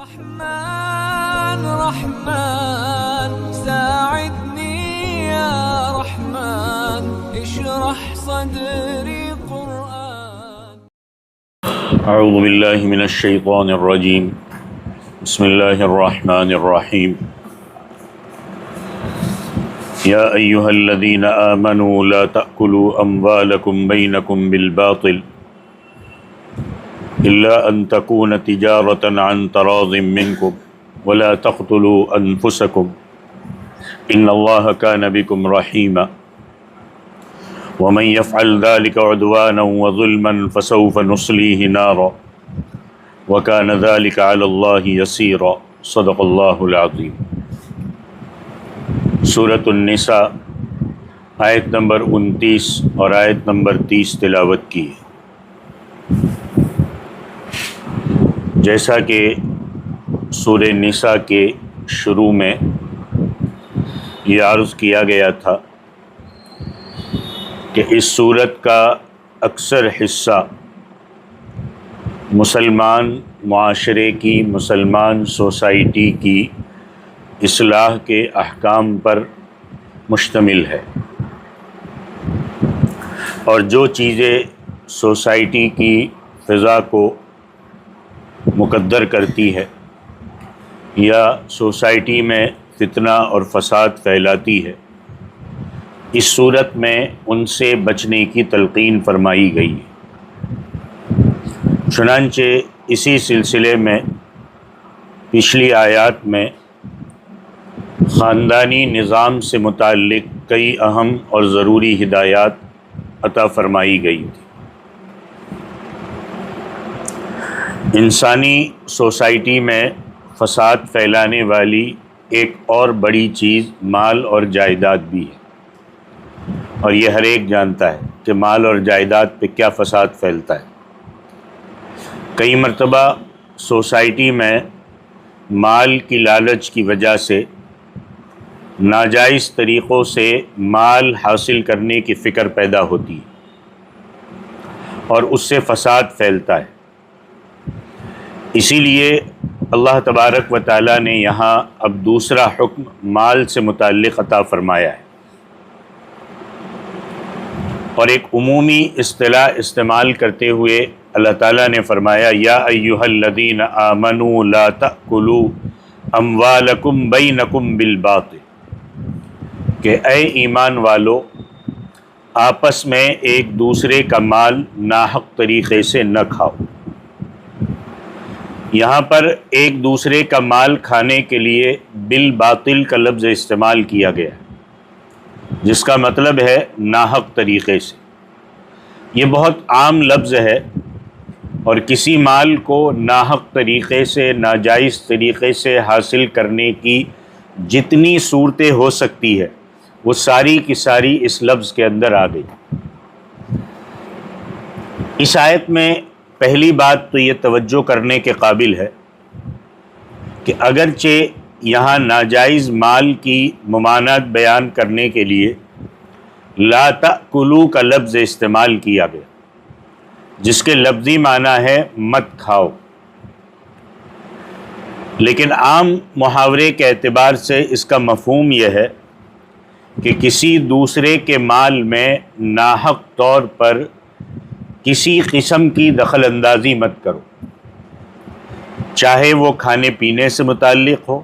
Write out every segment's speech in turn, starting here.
رحمن رحمن ساعدني يا رحمن اشرح صدري قرآن. اعوذ باللہ من الشیطان الرجیم بسم اللہ الرحمن الرحیم یا ایہا الذین آمنوا لا تأکلوا اموالکم بینکم بالباطل الا ان تکون تجارة عن تراض منکم ولا تقتلوا انفسکم ان اللہ کان بکم رحیما ومن يفعل ذلك عدوانا وظلما فسوف نصليه نارا وكان ذلك على الله يسيرا صدق اللہ العظیم۔ سورۃ النساء آیت نمبر 29 اور آیت نمبر 30 تلاوت کی ہے۔ جیسا کہ سورہ نساء کے شروع میں یہ عرض کیا گیا تھا کہ اس سورت کا اکثر حصہ مسلمان معاشرے کی، مسلمان سوسائٹی کی اصلاح کے احکام پر مشتمل ہے، اور جو چیزیں سوسائٹی کی فضا کو مقدر کرتی ہے یا سوسائٹی میں فتنہ اور فساد پھیلاتی ہے، اس صورت میں ان سے بچنے کی تلقین فرمائی گئی ہے۔ چنانچہ اسی سلسلے میں پچھلی آیات میں خاندانی نظام سے متعلق کئی اہم اور ضروری ہدایات عطا فرمائی گئی تھی۔ انسانی سوسائٹی میں فساد پھیلانے والی ایک اور بڑی چیز مال اور جائیداد بھی ہے، اور یہ ہر ایک جانتا ہے کہ مال اور جائیداد پہ کیا فساد پھیلتا ہے۔ کئی مرتبہ سوسائٹی میں مال کی لالچ کی وجہ سے ناجائز طریقوں سے مال حاصل کرنے کی فکر پیدا ہوتی ہے اور اس سے فساد پھیلتا ہے۔ اسی لیے اللہ تبارک و تعالیٰ نے یہاں اب دوسرا حکم مال سے متعلق عطا فرمایا ہے، اور ایک عمومی اصطلاح استعمال کرتے ہوئے اللہ تعالیٰ نے فرمایا یا ایہا الذین آمنوا لا تأکلوا اموالکم بینکم بالباطل، کہ اے ایمان والو آپس میں ایک دوسرے کا مال ناحق طریقے سے نہ کھاؤ۔ یہاں پر ایک دوسرے کا مال کھانے کے لیے بالباطل کا لفظ استعمال کیا گیا ہے، جس کا مطلب ہے ناحق طریقے سے۔ یہ بہت عام لفظ ہے، اور کسی مال کو ناحق طریقے سے، ناجائز طریقے سے حاصل کرنے کی جتنی صورتیں ہو سکتی ہے وہ ساری کی ساری اس لفظ کے اندر آ گئی۔ اس آیت میں پہلی بات تو یہ توجہ کرنے کے قابل ہے کہ اگرچہ یہاں ناجائز مال کی ممانعت بیان کرنے کے لیے لا تأکلوا کا لفظ استعمال کیا گیا، جس کے لفظی معنی ہے مت کھاؤ، لیکن عام محاورے کے اعتبار سے اس کا مفہوم یہ ہے کہ کسی دوسرے کے مال میں ناحق طور پر کسی قسم کی دخل اندازی مت کرو، چاہے وہ کھانے پینے سے متعلق ہو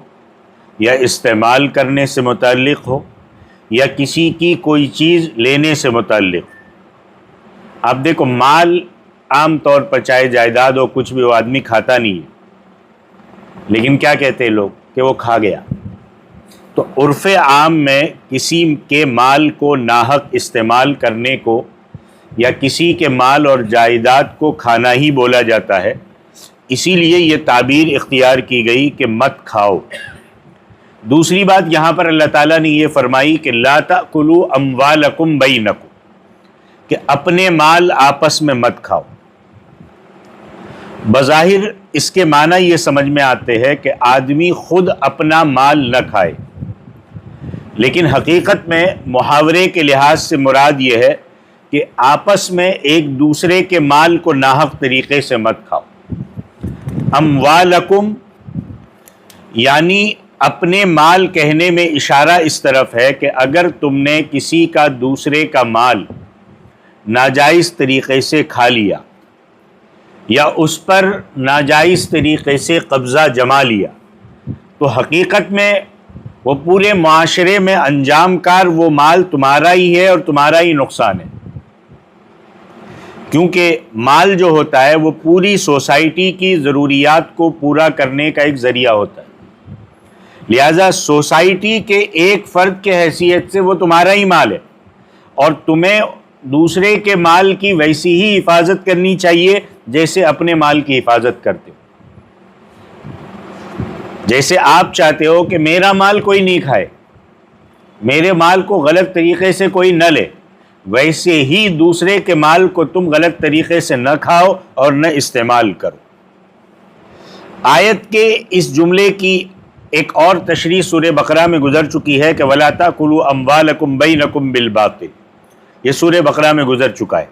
یا استعمال کرنے سے متعلق ہو یا کسی کی کوئی چیز لینے سے متعلق ہو۔ آپ دیکھو مال عام طور پر چاہے جائیداد ہو کچھ بھی، وہ آدمی کھاتا نہیں ہے، لیکن کیا کہتے ہیں لوگ کہ وہ کھا گیا۔ تو عرف عام میں کسی کے مال کو ناحق استعمال کرنے کو یا کسی کے مال اور جائیداد کو کھانا ہی بولا جاتا ہے، اسی لیے یہ تعبیر اختیار کی گئی کہ مت کھاؤ۔ دوسری بات یہاں پر اللہ تعالیٰ نے یہ فرمائی کہ لا تأکلوا اموالکم بینکم، کہ اپنے مال آپس میں مت کھاؤ۔ بظاہر اس کے معنی یہ سمجھ میں آتے ہیں کہ آدمی خود اپنا مال نہ کھائے، لیکن حقیقت میں محاورے کے لحاظ سے مراد یہ ہے کہ آپس میں ایک دوسرے کے مال کو ناحق طریقے سے مت کھاؤ۔ اموالکم یعنی اپنے مال کہنے میں اشارہ اس طرف ہے کہ اگر تم نے کسی کا دوسرے کا مال ناجائز طریقے سے کھا لیا یا اس پر ناجائز طریقے سے قبضہ جما لیا تو حقیقت میں وہ پورے معاشرے میں انجام کار وہ مال تمہارا ہی ہے اور تمہارا ہی نقصان ہے، کیونکہ مال جو ہوتا ہے وہ پوری سوسائٹی کی ضروریات کو پورا کرنے کا ایک ذریعہ ہوتا ہے، لہذا سوسائٹی کے ایک فرد کے حیثیت سے وہ تمہارا ہی مال ہے اور تمہیں دوسرے کے مال کی ویسی ہی حفاظت کرنی چاہیے جیسے اپنے مال کی حفاظت کرتے ہو۔ جیسے آپ چاہتے ہو کہ میرا مال کوئی نہیں کھائے، میرے مال کو غلط طریقے سے کوئی نہ لے، ویسے ہی دوسرے کے مال کو تم غلط طریقے سے نہ کھاؤ اور نہ استعمال کرو۔ آیت کے اس جملے کی ایک اور تشریح سورہ بقرہ میں گزر چکی ہے کہ وَلَا تَأْكُلُوا أَمْوَالَكُمْ بَيْنَكُمْ بِالْبَاطِلِ، یہ سورہ بقرہ میں گزر چکا ہے۔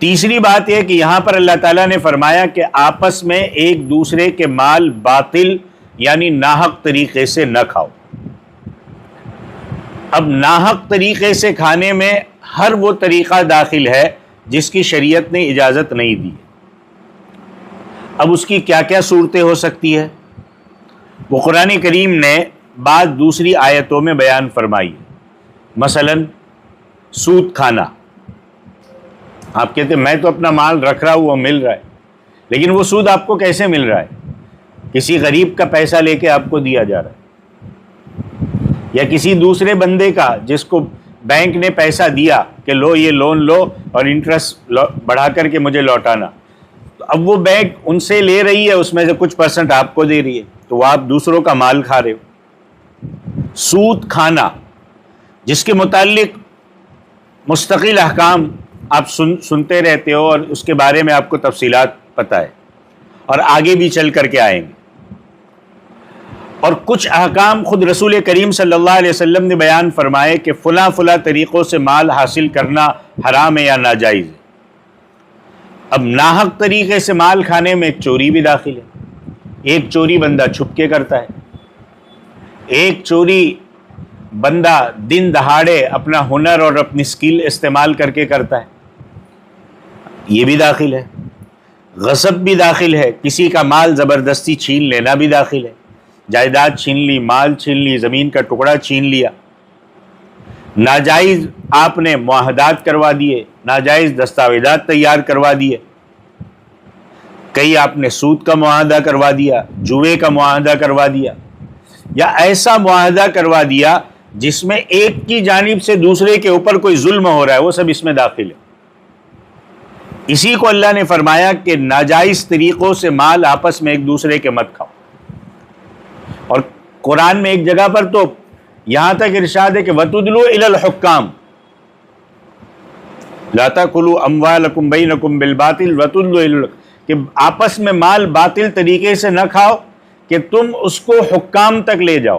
تیسری بات یہ کہ یہاں پر اللہ تعالیٰ نے فرمایا کہ آپس میں ایک دوسرے کے مال باطل یعنی ناحق طریقے سے نہ کھاؤ۔ اب ناحق طریقے سے کھانے میں ہر وہ طریقہ داخل ہے جس کی شریعت نے اجازت نہیں دی۔ اب اس کی کیا کیا صورتیں ہو سکتی ہے وہ قرآن کریم نے بعض دوسری آیتوں میں بیان فرمائی۔ مثلا سود کھانا، آپ کہتے ہیں میں تو اپنا مال رکھ رہا ہوں وہ مل رہا ہے، لیکن وہ سود آپ کو کیسے مل رہا ہے؟ کسی غریب کا پیسہ لے کے آپ کو دیا جا رہا ہے، یا کسی دوسرے بندے کا جس کو بینک نے پیسہ دیا کہ لو یہ لون لو اور انٹرسٹ بڑھا کر کے مجھے لوٹانا، تو اب وہ بینک ان سے لے رہی ہے، اس میں سے کچھ پرسنٹ آپ کو دے رہی ہے، تو وہ آپ دوسروں کا مال کھا رہے ہو۔ سود کھانا جس کے متعلق مستقل احکام آپ سنتے رہتے ہو اور اس کے بارے میں آپ کو تفصیلات پتہ ہے اور آگے بھی چل کر کے آئیں گے، اور کچھ احکام خود رسول کریم صلی اللہ علیہ وسلم نے بیان فرمائے کہ فلاں فلاں طریقوں سے مال حاصل کرنا حرام ہے یا ناجائز ہے۔ اب ناحق طریقے سے مال کھانے میں ایک چوری بھی داخل ہے، ایک چوری بندہ چھپ کے کرتا ہے، ایک چوری بندہ دن دہاڑے اپنا ہنر اور اپنی سکل استعمال کر کے کرتا ہے، یہ بھی داخل ہے۔ غصب بھی داخل ہے، کسی کا مال زبردستی چھین لینا بھی داخل ہے، جائیداد چھین لی، مال چھین لی، زمین کا ٹکڑا چھین لیا، ناجائز آپ نے معاہدات کروا دیے، ناجائز دستاویزات تیار کروا دیے، کئی آپ نے سود کا معاہدہ کروا دیا، جوئے کا معاہدہ کروا دیا، یا ایسا معاہدہ کروا دیا جس میں ایک کی جانب سے دوسرے کے اوپر کوئی ظلم ہو رہا ہے، وہ سب اس میں داخل ہے۔ اسی کو اللہ نے فرمایا کہ ناجائز طریقوں سے مال آپس میں ایک دوسرے کے مت کھاؤ، اور قرآن میں ایک جگہ پر تو یہاں تک ارشاد ہے کہ وَتُدْلُوا إِلَى الْحُكَّامِ لَا تَأْكُلُوا أَمْوَالَكُمْ بَيْنَكُمْ بِالْبَاطِلِ وَتُدْلُوا إِلَى کہ آپس میں مال باطل طریقے سے نہ کھاؤ کہ تم اس کو حکام تک لے جاؤ،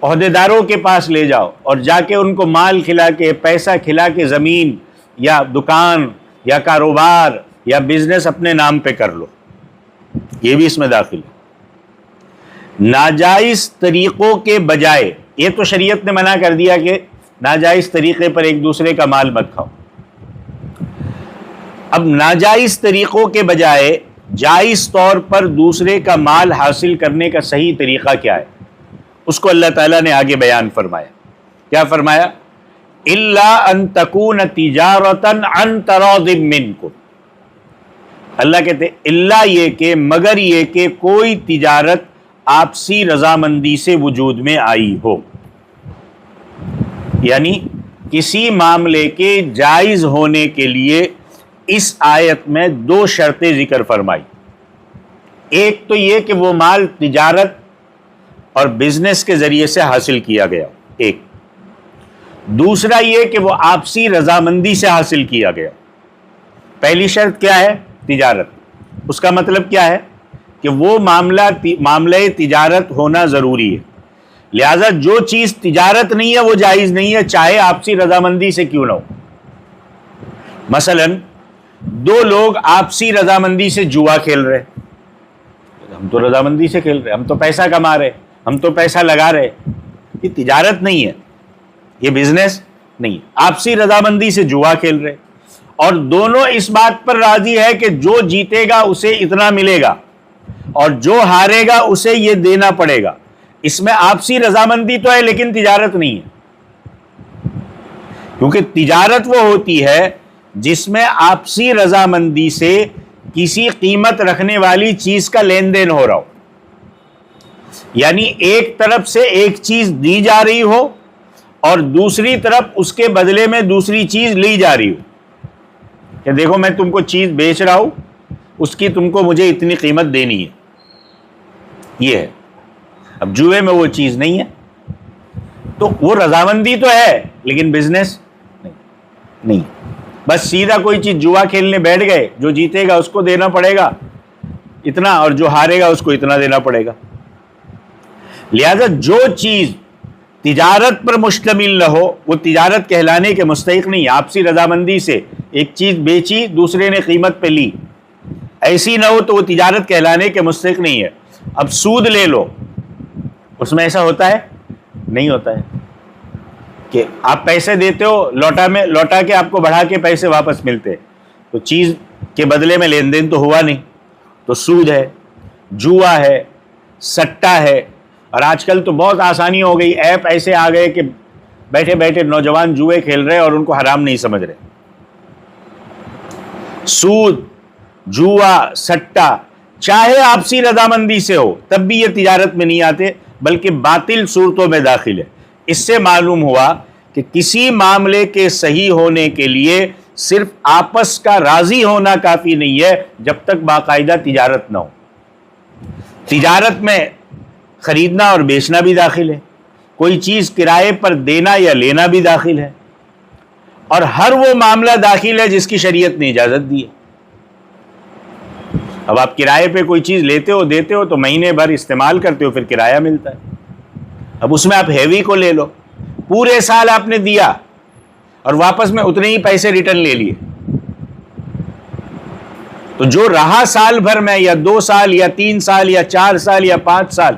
عہدیداروں کے پاس لے جاؤ اور جا کے ان کو مال کھلا کے، پیسہ کھلا کے زمین یا دکان یا کاروبار یا بزنس اپنے نام پہ کر لو، یہ بھی اس میں داخل ہے۔ ناجائز طریقوں کے بجائے، یہ تو شریعت نے منع کر دیا کہ ناجائز طریقے پر ایک دوسرے کا مال مت کھاؤ، اب ناجائز طریقوں کے بجائے جائز طور پر دوسرے کا مال حاصل کرنے کا صحیح طریقہ کیا ہے، اس کو اللہ تعالیٰ نے آگے بیان فرمایا۔ کیا فرمایا؟ إِلَّا أَن تَكُونَ تِجَارَةً عَن تَرَاضٍ مِّنكُمْ، اللہ کہتے اللہ یہ کہ مگر یہ کہ کوئی تجارت آپسی رضامندی سے وجود میں آئی ہو، یعنی کسی معاملے کے جائز ہونے کے لیے اس آیت میں دو شرطیں ذکر فرمائی۔ ایک تو یہ کہ وہ مال تجارت اور بزنس کے ذریعے سے حاصل کیا گیا، ایک دوسرا یہ کہ وہ آپسی رضامندی سے حاصل کیا گیا۔ پہلی شرط کیا ہے؟ تجارت۔ اس کا مطلب کیا ہے کہ وہ معاملہ تجارت ہونا ضروری ہے، لہذا جو چیز تجارت نہیں ہے وہ جائز نہیں ہے، چاہے آپسی رضامندی سے کیوں نہ ہو۔ مثلا دو لوگ آپسی رضامندی سے جوا کھیل رہے، ہم تو رضامندی سے کھیل رہے، ہم تو پیسہ کما رہے، ہم تو پیسہ لگا رہے. یہ تجارت نہیں ہے، یہ بزنس نہیں. آپسی رضامندی سے جوا کھیل رہے، اور دونوں اس بات پر راضی ہے کہ جو جیتے گا اسے اتنا ملے گا اور جو ہارے گا اسے یہ دینا پڑے گا. اس میں آپسی رضامندی تو ہے لیکن تجارت نہیں ہے. کیونکہ تجارت وہ ہوتی ہے جس میں آپسی رضامندی سے کسی قیمت رکھنے والی چیز کا لین دین ہو رہا ہو. یعنی ایک طرف سے ایک چیز دی جا رہی ہو اور دوسری طرف اس کے بدلے میں دوسری چیز لی جا رہی ہو کہ دیکھو میں تم کو چیز بیچ رہا ہوں، اس کی تم کو مجھے اتنی قیمت دینی ہے. یہ ہے. اب جوئے میں وہ چیز نہیں ہے، تو وہ رضامندی تو ہے لیکن بزنس نہیں. بس سیدھا کوئی چیز جوا کھیلنے بیٹھ گئے، جو جیتے گا اس کو دینا پڑے گا اتنا اور جو ہارے گا اس کو اتنا دینا پڑے گا. لہذا جو چیز تجارت پر مشتمل نہ ہو وہ تجارت کہلانے کے مستحق نہیں. آپسی رضامندی سے ایک چیز بیچی، دوسرے نے قیمت پہ لی، ایسی نہ ہو تو وہ تجارت کہلانے کے مستحق نہیں ہے. اب سود لے لو، اس میں ایسا ہوتا ہے؟ نہیں ہوتا ہے کہ آپ پیسے دیتے ہو، لوٹا کے آپ کو بڑھا کے پیسے واپس ملتے، تو چیز کے بدلے میں لین دین تو ہوا نہیں. تو سود ہے، جوا ہے، سٹا ہے. اور آج کل تو بہت آسانی ہو گئی، ایپ ایسے آ گئے کہ بیٹھے بیٹھے نوجوان جوئے کھیل رہے اور ان کو حرام نہیں سمجھ رہے. سود، جوا، سٹا چاہے آپسی رضامندی سے ہو تب بھی یہ تجارت میں نہیں آتے بلکہ باطل صورتوں میں داخل ہے. اس سے معلوم ہوا کہ کسی معاملے کے صحیح ہونے کے لیے صرف آپس کا راضی ہونا کافی نہیں ہے جب تک باقاعدہ تجارت نہ ہو. تجارت میں خریدنا اور بیچنا بھی داخل ہے، کوئی چیز کرائے پر دینا یا لینا بھی داخل ہے، اور ہر وہ معاملہ داخل ہے جس کی شریعت نے اجازت دی ہے. اب آپ کرائے پہ کوئی چیز لیتے ہو دیتے ہو تو مہینے بھر استعمال کرتے ہو، پھر کرایہ ملتا ہے. اب اس میں آپ ہیوی کو لے لو، پورے سال آپ نے دیا اور واپس میں اتنے ہی پیسے ریٹرن لے لیے، تو جو رہا سال بھر میں یا 2 سال یا 3 سال یا 4 سال یا 5 سال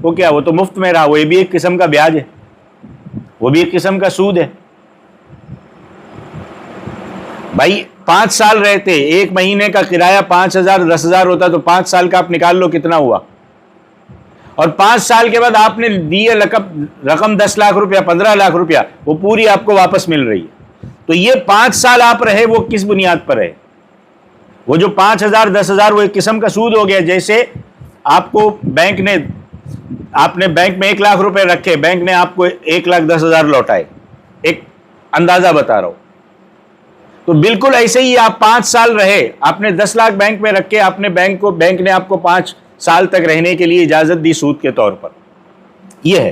وہ کیا، وہ تو مفت میں رہا. وہ بھی ایک قسم کا بیاج ہے، وہ بھی ایک قسم کا سود ہے. بھائی 5 سال رہتے، ایک مہینے کا کرایہ 5,000 10,000 ہوتا تو 5 سال کا آپ نکال لو کتنا ہوا. اور 5 سال کے بعد آپ نے دی رقم 10 لاکھ روپیہ 15 لاکھ روپیہ، وہ پوری آپ کو واپس مل رہی ہے. تو یہ 5 سال آپ رہے وہ کس بنیاد پر رہے؟ وہ جو 5,000 10,000 وہ ایک قسم کا سود ہو گیا. جیسے آپ کو آپ نے بینک میں 1 لاکھ روپے رکھے، بینک نے آپ کو 1,10,000 لوٹائے، ایک اندازہ بتا رہا ہوں. تو بالکل ایسے ہی آپ 5 سال رہے، آپ نے 10 لاکھ بینک میں رکھے، آپ نے بینک نے آپ کو 5 سال تک رہنے کے لیے اجازت دی سود کے طور پر. یہ ہے.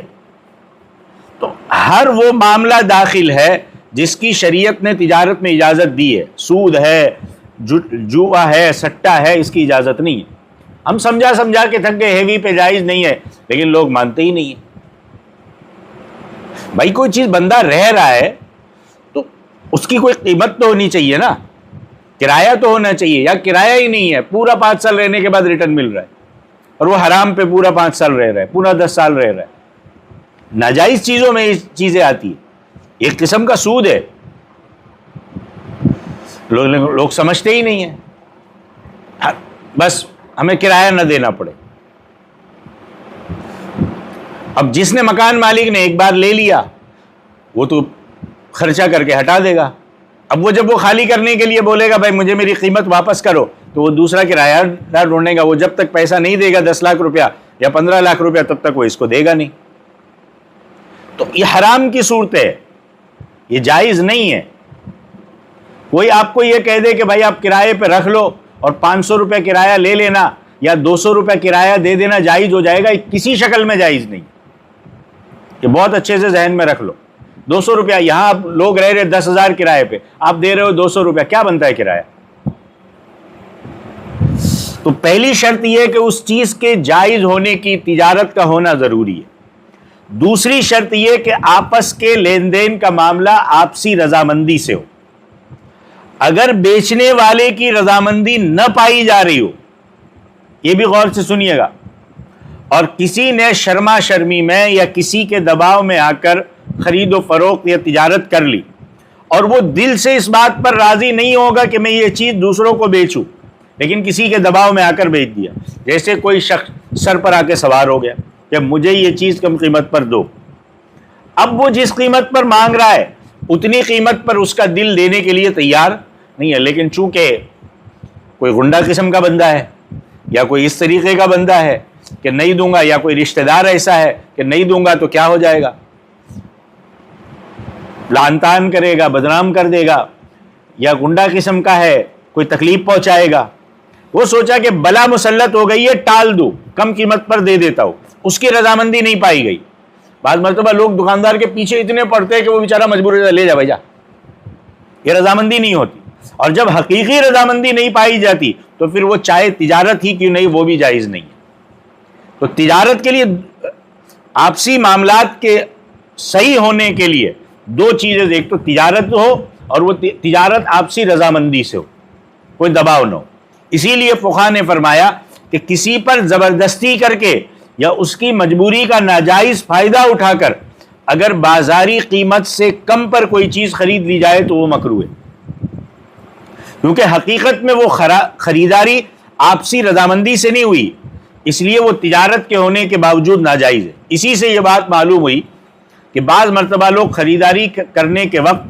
تو ہر وہ معاملہ داخل ہے جس کی شریعت نے تجارت میں اجازت دی ہے. سود ہے، جوا ہے، سٹا ہے، اس کی اجازت نہیں ہے. ہم سمجھا کے تھک گئے ہیوی پہ جائز نہیں ہے، لیکن لوگ مانتے ہی نہیں ہیں. بھائی کوئی چیز بندہ رہ رہا ہے تو اس کی کوئی قیمت تو ہونی چاہیے نا، کرایہ تو ہونا چاہیے. یا کرایہ ہی نہیں ہے، پورا 5 سال رہنے کے بعد ریٹرن مل رہا ہے اور وہ حرام پہ پورا 5 سال رہ رہا ہے، پورا 10 سال رہ رہا ہے. ناجائز چیزوں میں یہ چیزیں آتی ہیں، ایک قسم کا سود ہے. لوگ سمجھتے ہی نہیں ہیں، بس ہمیں کرایہ نہ دینا پڑے. اب جس نے مکان مالک نے ایک بار لے لیا وہ تو خرچہ کر کے ہٹا دے گا. اب وہ جب وہ خالی کرنے کے لیے بولے گا بھائی مجھے میری قیمت واپس کرو، تو وہ دوسرا کرایہ دار ڈھونڈے گا. وہ جب تک پیسہ نہیں دے گا 10 لاکھ روپیہ یا 15 لاکھ روپیہ تب تک وہ اس کو دے گا نہیں. تو یہ حرام کی صورت ہے، یہ جائز نہیں ہے. کوئی آپ کو یہ کہہ دے کہ بھائی آپ کرائے پہ رکھ لو اور 500 روپے کرایہ لے لینا یا 200 روپے کرایہ دے دینا جائز ہو جائے گا، کسی شکل میں جائز نہیں. یہ بہت اچھے سے ذہن میں رکھ لو. 200 روپیہ یہاں آپ لوگ رہ رہے 10,000 کرائے پہ، آپ دے رہے ہو 200 روپیہ، کیا بنتا ہے کرایہ؟ تو پہلی شرط یہ کہ اس چیز کے جائز ہونے کی تجارت کا ہونا ضروری ہے. دوسری شرط یہ کہ آپس کے لین دین کا معاملہ آپسی رضامندی سے ہو. اگر بیچنے والے کی رضامندی نہ پائی جا رہی ہو یہ بھی غور سے سنیے گا، اور کسی نے شرما شرمی میں یا کسی کے دباؤ میں آ کر خرید و فروخت یا تجارت کر لی، اور وہ دل سے اس بات پر راضی نہیں ہوگا کہ میں یہ چیز دوسروں کو بیچوں، لیکن کسی کے دباؤ میں آ کر بیچ دیا. جیسے کوئی شخص سر پر آ کے سوار ہو گیا کہ مجھے یہ چیز کم قیمت پر دو. اب وہ جس قیمت پر مانگ رہا ہے اتنی قیمت پر اس کا دل دینے کے لیے تیار نہیں ہے، لیکن چونکہ کوئی غنڈہ قسم کا بندہ ہے یا کوئی اس طریقے کا بندہ ہے کہ نہیں دوں گا، یا کوئی رشتہ دار ایسا ہے کہ نہیں دوں گا تو کیا ہو جائے گا، لعن طعن کرے گا، بدنام کر دے گا، یا غنڈہ قسم کا ہے کوئی تکلیف پہنچائے گا، وہ سوچا کہ بلا مسلط ہو گئی ہے، ٹال دو، کم قیمت پر دے دیتا ہوں. اس کی رضامندی نہیں پائی گئی. بعض مرتبہ لوگ دکاندار کے پیچھے اتنے پڑتے ہیں کہ وہ بیچارہ مجبور ہے لے جا بھائی جا، یہ رضامندی نہیں ہوتی. اور جب حقیقی رضامندی نہیں پائی جاتی تو پھر وہ چاہے تجارت ہی کیوں نہیں وہ بھی جائز نہیں ہے. تو تجارت کے لیے آپسی معاملات کے صحیح ہونے کے لیے دو چیزیں، ایک تو تجارت ہو اور وہ تجارت آپسی رضامندی سے ہو، کوئی دباؤ نہ ہو. اسی لیے فقہا نے فرمایا کہ کسی پر زبردستی کر کے یا اس کی مجبوری کا ناجائز فائدہ اٹھا کر اگر بازاری قیمت سے کم پر کوئی چیز خرید لی جائے تو وہ مکروہ ہے، کیونکہ حقیقت میں وہ خریداری آپسی رضامندی سے نہیں ہوئی، اس لیے وہ تجارت کے ہونے کے باوجود ناجائز ہے. اسی سے یہ بات معلوم ہوئی کہ بعض مرتبہ لوگ خریداری کرنے کے وقت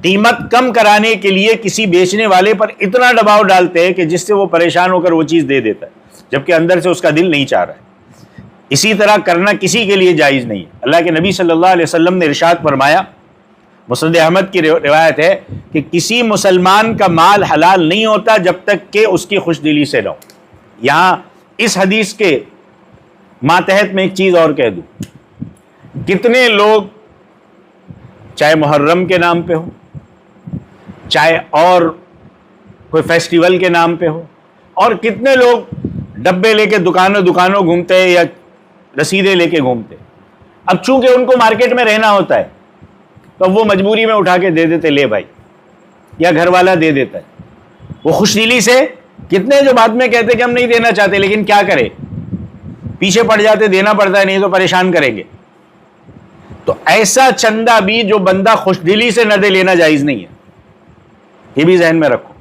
قیمت کم کرانے کے لیے کسی بیچنے والے پر اتنا دباؤ ڈالتے ہیں کہ جس سے وہ پریشان ہو کر وہ چیز دے دیتا ہے، جبکہ اندر سے اس کا دل نہیں چاہ رہا ہے. اسی طرح کرنا کسی کے لیے جائز نہیں ہے. اللہ کے نبی صلی اللہ علیہ وسلم نے ارشاد فرمایا، مسند احمد کی روایت ہے کہ کسی مسلمان کا مال حلال نہیں ہوتا جب تک کہ اس کی خوش دلی سے نہ ہو. یہاں اس حدیث کے ماتحت میں ایک چیز اور کہہ دوں، کتنے لوگ چاہے محرم کے نام پہ ہو، چاہے اور کوئی فیسٹیول کے نام پہ ہو، اور کتنے لوگ ڈبے لے کے دکانوں گھومتے ہیں یا رسیدیں لے کے گھومتے. اب چونکہ ان کو مارکیٹ میں رہنا ہوتا ہے تو وہ مجبوری میں اٹھا کے دے دیتے، لے بھائی، یا گھر والا دے دیتا ہے. وہ خوش دلی سے، کتنے جو بعد میں کہتے کہ ہم نہیں دینا چاہتے، لیکن کیا کرے، پیچھے پڑ جاتے، دینا پڑتا ہے، نہیں تو پریشان کریں گے. تو ایسا چندہ بھی جو بندہ خوش دلی سے نہ دے لینا جائز نہیں ہے، یہ بھی ذہن میں رکھو،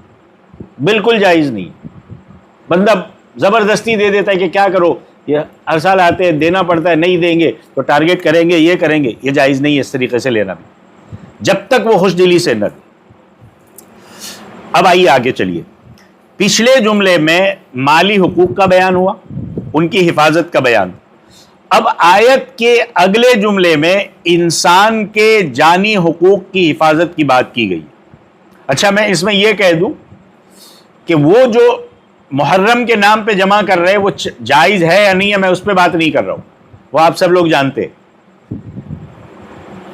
بالکل جائز نہیں. بندہ زبردستی دے دیتا ہے کہ کیا کرو، یہ ہر سال آتے ہیں، دینا پڑتا ہے، نہیں دیں گے تو ٹارگیٹ کریں گے، یہ کریں گے، یہ جائز نہیں ہے اس طریقے سے لینا بھی، جب تک وہ خوش دلی سے نہ دے. اب آئیے آگے چلیے. پچھلے جملے میں مالی حقوق کا بیان ہوا، ان کی حفاظت کا بیان. اب آیت کے اگلے جملے میں انسان کے جانی حقوق کی حفاظت کی بات کی گئی. اچھا، میں اس میں یہ کہہ دوں کہ وہ جو محرم کے نام پہ جمع کر رہے ہیں وہ جائز ہے یا نہیں ہے، میں اس پہ بات نہیں کر رہا ہوں، وہ آپ سب لوگ جانتے ہیں.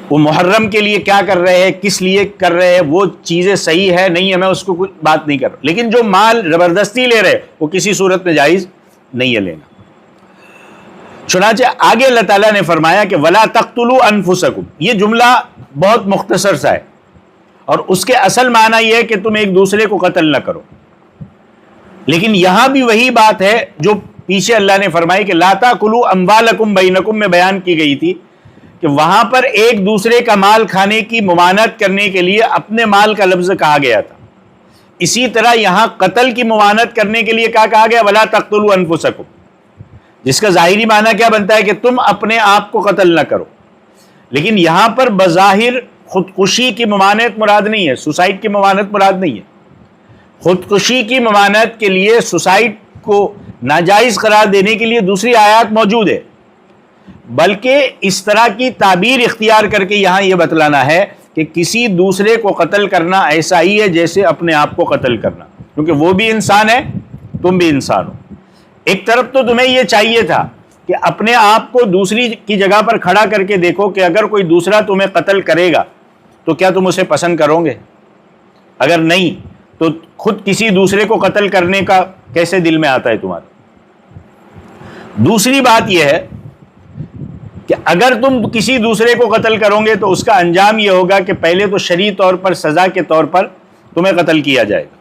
وہ محرم کے لیے کیا کر رہے ہیں، کس لیے کر رہے ہیں، وہ چیزیں صحیح ہے نہیں ہے، میں اس کو کچھ بات نہیں کر رہا. لیکن جو مال زبردستی لے رہے وہ کسی صورت میں جائز نہیں ہے لینا. چنانچہ آگے اللہ تعالیٰ نے فرمایا کہ وَلَا تَقْتُلُوا أَنفُسَكُمْ. یہ جملہ بہت مختصر سا ہے اور اس کے اصل معنی یہ ہے کہ تم ایک دوسرے کو قتل نہ کرو. لیکن یہاں بھی وہی بات ہے جو پیچھے اللہ نے فرمائی کہ لَا تَأْكُلُوا أَمْوَالَكُمْ بَيْنَكُمْ میں بیان کی گئی تھی، کہ وہاں پر ایک دوسرے کا مال کھانے کی ممانعت کرنے کے لیے اپنے مال کا لفظ کہا گیا تھا. اسی طرح یہاں قتل کی ممانعت کرنے کے لیے کیا کہا گیا، وَلَا تَقْتُلُوا أَنفُسَكُمْ، جس کا ظاہری معنی کیا بنتا ہے کہ تم اپنے آپ کو قتل نہ کرو. لیکن یہاں پر بظاہر خودکشی کی ممانعت مراد نہیں ہے، سوسائڈ کی ممانعت مراد نہیں ہے. خودکشی کی ممانعت کے لیے سوسائڈ کو ناجائز قرار دینے کے لیے دوسری آیات موجود ہے، بلکہ اس طرح کی تعبیر اختیار کر کے یہاں یہ بتلانا ہے کہ کسی دوسرے کو قتل کرنا ایسا ہی ہے جیسے اپنے آپ کو قتل کرنا، کیونکہ وہ بھی انسان ہے، تم بھی انسان ہو. ایک طرف تو تمہیں یہ چاہیے تھا کہ اپنے آپ کو دوسری کی جگہ پر کھڑا کر کے دیکھو کہ اگر کوئی دوسرا تمہیں قتل کرے گا تو کیا تم اسے پسند کرو گے؟ اگر نہیں تو خود کسی دوسرے کو قتل کرنے کا کیسے دل میں آتا ہے تمہارے؟ دوسری بات یہ ہے کہ اگر تم کسی دوسرے کو قتل کرو گے تو اس کا انجام یہ ہوگا کہ پہلے تو شرعی طور پر سزا کے طور پر تمہیں قتل کیا جائے گا.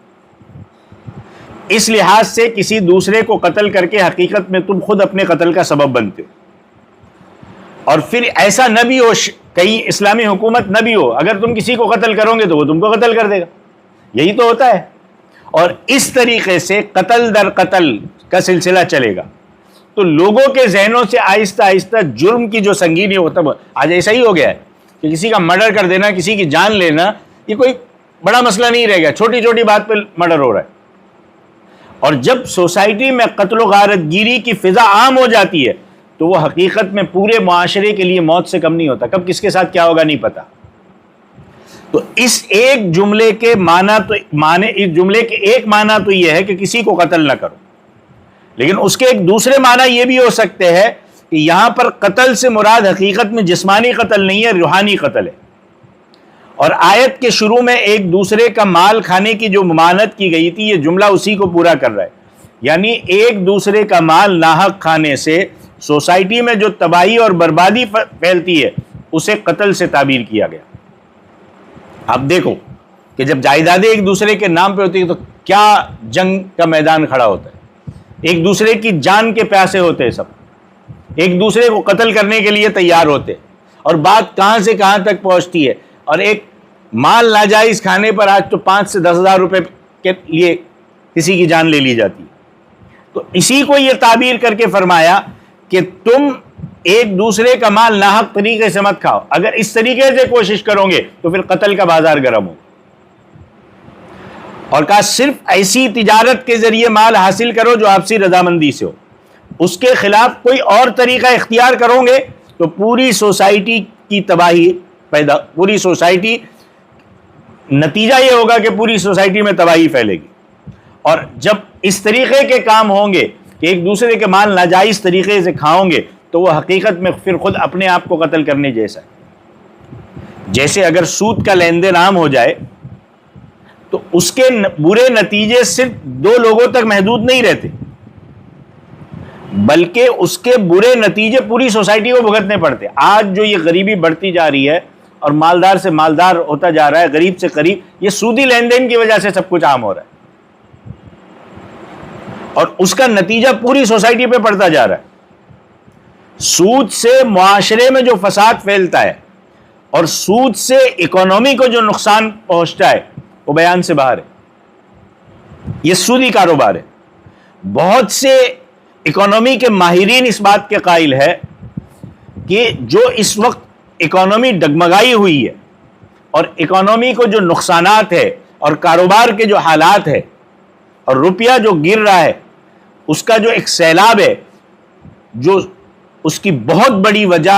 اس لحاظ سے کسی دوسرے کو قتل کر کے حقیقت میں تم خود اپنے قتل کا سبب بنتے ہو. اور پھر ایسا نہ بھی ہو، کہیں اسلامی حکومت نہ بھی ہو، اگر تم کسی کو قتل کرو گے تو وہ تم کو قتل کر دے گا. یہی تو ہوتا ہے. اور اس طریقے سے قتل در قتل کا سلسلہ چلے گا تو لوگوں کے ذہنوں سے آہستہ آہستہ جرم کی جو سنگینی ہوتا ہے، آج ایسا ہی ہو گیا ہے کہ کسی کا مرڈر کر دینا، کسی کی جان لینا، یہ کوئی بڑا مسئلہ نہیں رہ گیا، چھوٹی چھوٹی بات پہ مرڈر ہو رہا ہے. اور جب سوسائٹی میں قتل و غارت گیری کی فضا عام ہو جاتی ہے تو وہ حقیقت میں پورے معاشرے کے لیے موت سے کم نہیں ہوتا. کب کس کے ساتھ کیا ہوگا نہیں پتا. تو اس ایک جملے کے اس جملے کے ایک معنی تو یہ ہے کہ کسی کو قتل نہ کرو، لیکن اس کے ایک دوسرے معنی یہ بھی ہو سکتے ہیں کہ یہاں پر قتل سے مراد حقیقت میں جسمانی قتل نہیں ہے، روحانی قتل ہے. اور آیت کے شروع میں ایک دوسرے کا مال کھانے کی جو ممانعت کی گئی تھی، یہ جملہ اسی کو پورا کر رہا ہے. یعنی ایک دوسرے کا مال ناحق کھانے سے سوسائٹی میں جو تباہی اور بربادی پھیلتی ہے اسے قتل سے تعبیر کیا گیا. آپ دیکھو کہ جب جائیدادیں ایک دوسرے کے نام پہ ہوتی ہیں تو کیا جنگ کا میدان کھڑا ہوتا ہے. ایک دوسرے کی جان کے پیاسے ہوتے ہیں، سب ایک دوسرے کو قتل کرنے کے لیے تیار ہوتے، اور بات کہاں سے کہاں تک پہنچتی ہے. اور ایک مال ناجائز کھانے پر آج تو 5 سے 10 ہزار روپے کے لیے کسی کی جان لے لی جاتی ہے. تو اسی کو یہ تعبیر کر کے فرمایا کہ تم ایک دوسرے کا مال ناحق طریقے سے مت کھاؤ. اگر اس طریقے سے کوشش کرو گے تو پھر قتل کا بازار گرم ہو. اور کہا صرف ایسی تجارت کے ذریعے مال حاصل کرو جو آپسی رضامندی سے ہو. اس کے خلاف کوئی اور طریقہ اختیار کرو گے تو پوری سوسائٹی کی تباہی پوری سوسائٹی، نتیجہ یہ ہوگا کہ پوری سوسائٹی میں تباہی پھیلے گی. اور جب اس طریقے کے کام ہوں گے کہ ایک دوسرے کے مال ناجائز طریقے سے کھاؤ گے تو وہ حقیقت میں پھر خود اپنے آپ کو قتل کرنے جیسا ہے. جیسے اگر سود کا لین دین عام ہو جائے تو اس کے برے نتیجے صرف 2 لوگوں تک محدود نہیں رہتے، بلکہ اس کے برے نتیجے پوری سوسائٹی کو بھگتنے پڑتے. آج جو یہ غریبی بڑھتی جا رہی ہے اور مالدار سے مالدار ہوتا جا رہا ہے، غریب سے غریب، یہ سودی لین دین کی وجہ سے سب کچھ عام ہو رہا ہے اور اس کا نتیجہ پوری سوسائٹی پہ پڑتا جا رہا ہے. سود سے معاشرے میں جو فساد پھیلتا ہے اور سود سے اکانومی کو جو نقصان پہنچتا ہے وہ بیان سے باہر ہے. یہ سودی کاروبار ہے. بہت سے اکانومی کے ماہرین اس بات کے قائل ہے کہ جو اس وقت اکانومی ڈگمگائی ہوئی ہے اور اکانومی کو جو نقصانات ہے اور کاروبار کے جو حالات ہے اور روپیہ جو گر رہا ہے، اس کا جو ایک سیلاب ہے، جو اس کی بہت بڑی وجہ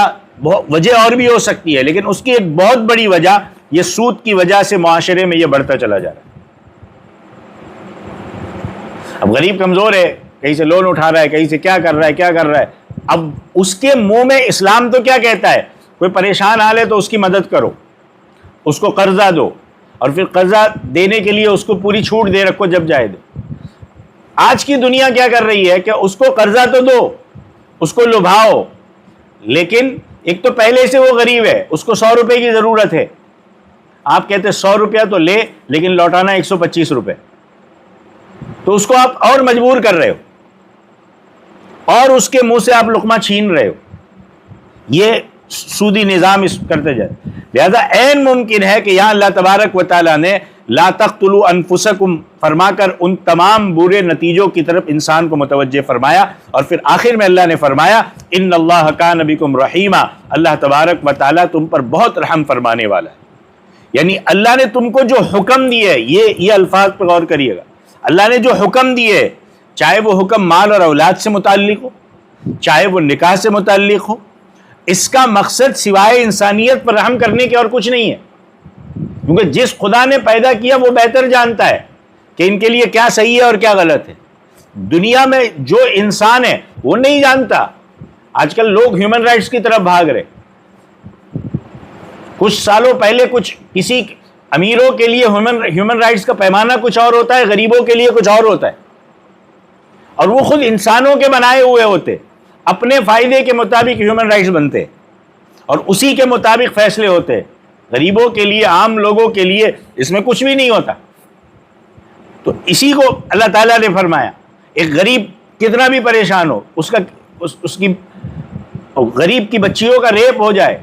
اور بھی ہو سکتی ہے، لیکن اس کی ایک بہت بڑی وجہ یہ سود کی وجہ سے معاشرے میں یہ بڑھتا چلا جا رہا ہے. اب غریب کمزور ہے، کہیں سے لون اٹھا رہا ہے، کہیں سے کیا کر رہا ہے. اب اس کے منہ میں اسلام تو کیا کہتا ہے؟ کوئی پریشان حال ہے تو اس کی مدد کرو، اس کو قرضہ دو، اور پھر قرضہ دینے کے لیے اس کو پوری چھوٹ دے رکھو جب جائے دو. آج کی دنیا کیا کر رہی ہے کہ اس کو قرضہ تو دو، اس کو لبھاؤ، لیکن ایک تو پہلے سے وہ غریب ہے، اس کو 100 روپے کی ضرورت ہے. آپ کہتے 100 روپیہ تو لے لیکن لوٹانا 125 روپے، تو اس کو آپ اور مجبور کر رہے ہو اور اس کے منہ سے آپ لقمہ چھین رہے ہو. یہ سودی نظام کرتے جائے. لہذا عین ممکن ہے کہ یہاں اللہ تبارک و تعالیٰ نے لا تقتلوا انفسکم فرما کر ان تمام برے نتیجوں کی طرف انسان کو متوجہ فرمایا، اور پھر آخر میں اللہ نے فرمایا ان اللہ کان بکم رحیما، اللہ تبارک و تعالیٰ تم پر بہت رحم فرمانے والا ہے. یعنی اللہ نے تم کو جو حکم دیے، یہ الفاظ پر غور کریے گا. اللہ نے جو حکم دیے، چاہے وہ حکم مال اور اولاد سے متعلق ہو، چاہے وہ نکاح سے متعلق ہو، اس کا مقصد سوائے انسانیت پر رحم کرنے کے اور کچھ نہیں ہے. کیونکہ جس خدا نے پیدا کیا وہ بہتر جانتا ہے کہ ان کے لیے کیا صحیح ہے اور کیا غلط ہے. دنیا میں جو انسان ہے وہ نہیں جانتا. آج کل لوگ ہیومن رائٹس کی طرف بھاگ رہے. کچھ سالوں پہلے کسی امیروں کے لیے ہیومن رائٹس کا پیمانہ کچھ اور ہوتا ہے، غریبوں کے لیے کچھ اور ہوتا ہے، اور وہ خود انسانوں کے بنائے ہوئے ہوتے. اپنے فائدے کے مطابق ہیومن رائٹس بنتے اور اسی کے مطابق فیصلے ہوتے. غریبوں کے لیے، عام لوگوں کے لیے اس میں کچھ بھی نہیں ہوتا. تو اسی کو اللہ تعالیٰ نے فرمایا ایک غریب کتنا بھی پریشان ہو، اس کی غریب کی بچیوں کا ریپ ہو جائے،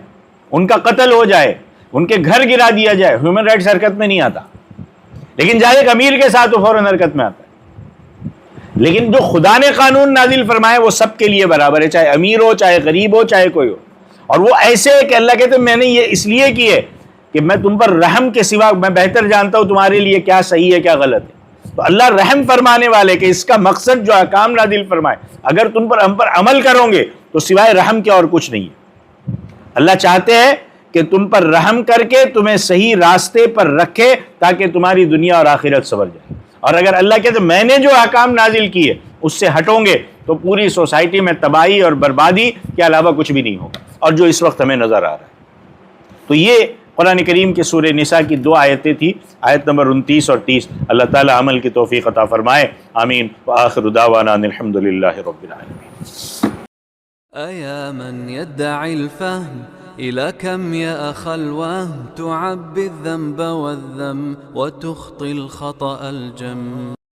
ان کا قتل ہو جائے، ان کے گھر گرا دیا جائے، ہیومن رائٹس حرکت میں نہیں آتا، لیکن جائے ایک امیر کے ساتھ وہ فوراً حرکت میں آتا ہے۔ لیکن جو خدا نے قانون نازل فرمایا وہ سب کے لیے برابر ہے، چاہے امیر ہو، چاہے غریب ہو، چاہے کوئی ہو، اور وہ ایسے ہے کہ اللہ کہتے ہیں میں نے یہ اس لیے کی ہے کہ میں تم پر رحم کے سوا میں بہتر جانتا ہوں تمہارے لیے کیا صحیح ہے کیا غلط ہے۔ تو اللہ رحم فرمانے والے کہ اس کا مقصد جو احکام نازل فرمائے اگر تم پر ہم پر عمل کرو گے تو سوائے رحم کے اور کچھ نہیں ہے۔ اللہ چاہتے ہیں کہ تم پر رحم کر کے تمہیں صحیح راستے پر رکھے تاکہ تمہاری دنیا اور آخرت سنور جائے، اور اگر اللہ کہتے میں نے جو احکام نازل کیے اس سے ہٹوں گے تو پوری سوسائٹی میں تباہی اور بربادی کے علاوہ کچھ بھی نہیں ہوگا، اور جو اس وقت ہمیں نظر آ رہا ہے۔ تو یہ قرآن کریم کے سورہ نساء کی 2 آیتیں تھی، آیت نمبر 29 اور 30۔ اللہ تعالی عمل کی توفیق عطا فرمائے، آمین۔ وآخر دعوانا ان الحمد للہ رب العالمین۔ أيا من يدعي الفهم إلى كم يا أخ الوهم تعبي الذنب والذم وتخطي الخطأ الجم